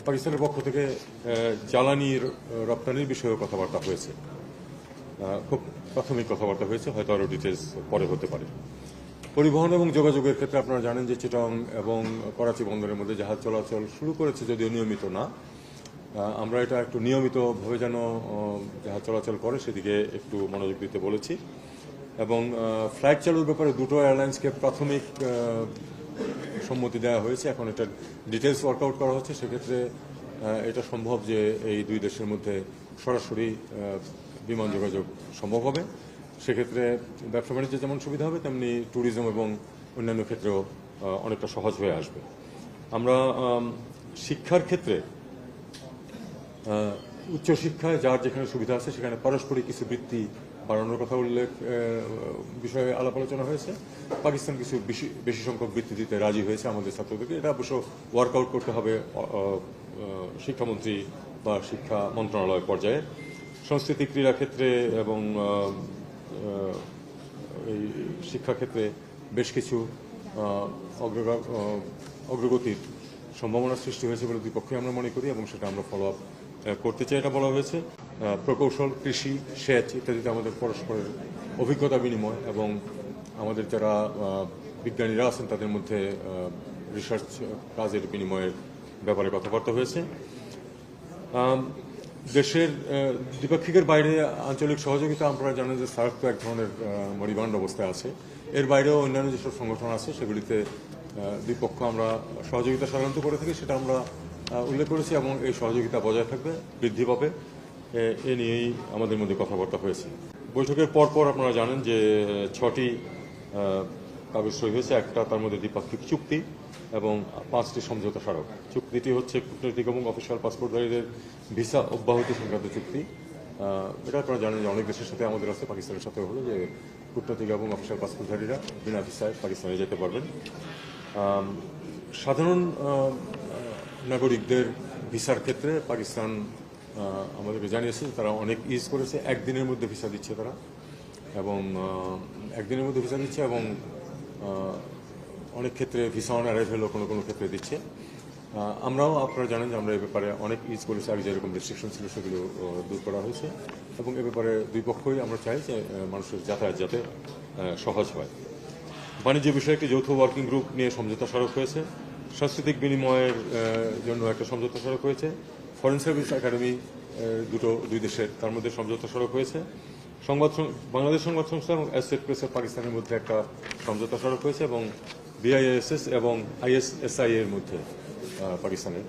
পাকিস্তানের পক্ষ থেকে জ্বালানির রপ্তানির বিষয়েও কথাবার্তা হয়েছে। খুব প্রাথমিক কথাবার্তা হয়েছে, হয়তো আরও ডিটেলস পরে হতে পারে। পরিবহন এবং যোগাযোগের ক্ষেত্রে আপনারা জানেন যে চিটং এবং করাচি বন্দরের মধ্যে জাহাজ চলাচল শুরু করেছে, যদিও নিয়মিত না। আমরা এটা একটু নিয়মিতভাবে যেন জাহাজ চলাচল করে সেদিকে একটু মনোযোগ দিতে বলেছি। এবং ফ্লাইট চালুর ব্যাপারে দুটো এয়ারলাইন্সকে প্রাথমিক সম্মতি দেওয়া হয়েছে। এখন এটার ডিটেলস ওয়ার্কআউট করা হচ্ছে। সেক্ষেত্রে এটা সম্ভব যে এই দুই দেশের মধ্যে সরাসরি বিমান যোগাযোগ সম্ভব হবে। সেক্ষেত্রে ব্যবসা বাণিজ্যে যেমন সুবিধা হবে, তেমনি ট্যুরিজম এবং অন্যান্য ক্ষেত্রেও অনেকটা সহজ হয়ে আসবে। আমরা শিক্ষার ক্ষেত্রে উচ্চশিক্ষায় যার যেখানে সুবিধা আছে সেখানে পারস্পরিক কিছু বৃত্তি বাড়ানোর কথা বিষয়ে আলাপ আলোচনা হয়েছে। পাকিস্তান কিছু বেশি সংখ্যক বৃত্তি দিতে রাজি হয়েছে আমাদের ছাত্রদেরকে। এটা অবশ্য ওয়ার্কআউট করতে হবে শিক্ষামন্ত্রী বা শিক্ষা মন্ত্রণালয় পর্যায়ে। সংস্কৃতি ক্রীড়া ক্ষেত্রে এবং এই শিক্ষাক্ষেত্রে বেশ কিছু অগ্রগতির সম্ভাবনা সৃষ্টি হয়েছে বলে দুই পক্ষই আমরা মনে করি, এবং সেটা আমরা ফলো আপ করতে চাই। এটা বলা হয়েছে প্রকৌশল, কৃষি, সেচ ইত্যাদিতে আমাদের পরস্পরের অভিজ্ঞতা বিনিময় এবং আমাদের যারা বিজ্ঞানীরা আছেন তাদের মধ্যে রিসার্চ কাজের বিনিময়ের ব্যাপারে কথাবার্তা হয়েছে। দেশের দ্বিপাক্ষিকের বাইরে আঞ্চলিক সহযোগিতা, আপনারা জানেন যে সার্ক তো এক ধরনের মরিবান্ড অবস্থায় আছে। এর বাইরেও অন্যান্য যেসব সংগঠন আছে সেগুলিতে দুই পক্ষ আমরা সহযোগিতা সাধারণত করে থাকি, সেটা আমরা উল্লেখ করেছি এবং এই সহযোগিতা বজায় থাকবে, বৃদ্ধি পাবে, এ নিয়েই আমাদের মধ্যে কথাবার্তা হয়েছে। বৈঠকের পরপর আপনারা জানেন যে 6টি কাগজ সই হয়েছে। একটা তার মধ্যে দ্বিপাক্ষিক চুক্তি এবং 5টি সমঝোতা স্মারক। চুক্তিটি হচ্ছে কূটনৈতিক এবং অফিসিয়াল পাসপোর্টধারীদের ভিসা অব্যাহতি সংক্রান্ত চুক্তি। এটা আপনারা জানেন যে অনেক দেশের সাথে আমাদের আছে, পাকিস্তানের সাথে হলো যে কূটনৈতিক এবং অফিসিয়াল পাসপোর্টধারীরা বিনা ভিসায় পাকিস্তানে যেতে পারবেন। সাধারণ নাগরিকদের ভিসার ক্ষেত্রে পাকিস্তান আমাদেরকে জানিয়েছে তারা অনেক ইজ করেছে। একদিনের মধ্যে ভিসা দিচ্ছে তারা, এবং একদিনের মধ্যে ভিসা দিচ্ছে, এবং অনেক ক্ষেত্রে ভিসা অন অ্যারাইভেলও কোনো কোনো ক্ষেত্রে দিচ্ছে। আমরাও, আপনারা জানেন যে আমরা এ ব্যাপারে অনেক ইজ করেছি। আগে যেরকম রেস্ট্রিকশন ছিল সেগুলো দূর করা হয়েছে, এবং এ ব্যাপারে দুই পক্ষই আমরা চাই যে মানুষের যাতায়াত যাতে সহজ হয়। বাণিজ্য বিষয়ে একটি যৌথ ওয়ার্কিং গ্রুপ নিয়ে সমঝোতা স্মারক হয়েছে। সাংস্কৃতিক বিনিময়ের জন্য একটা সমঝোতা স্মারক হয়েছে। ফরেন সার্ভিস একাডেমি দুই দেশের, তার মধ্যে সমঝোতা স্মারক হয়েছে। বাংলাদেশ সংবাদ সংস্থা এবং অ্যাসোসিয়েট প্রেস অফ পাকিস্তানের মধ্যে একটা সমঝোতা স্মারক হয়েছে, এবং বিআইএসএস এবং আইএসএসআই এর মধ্যে পাকিস্তানের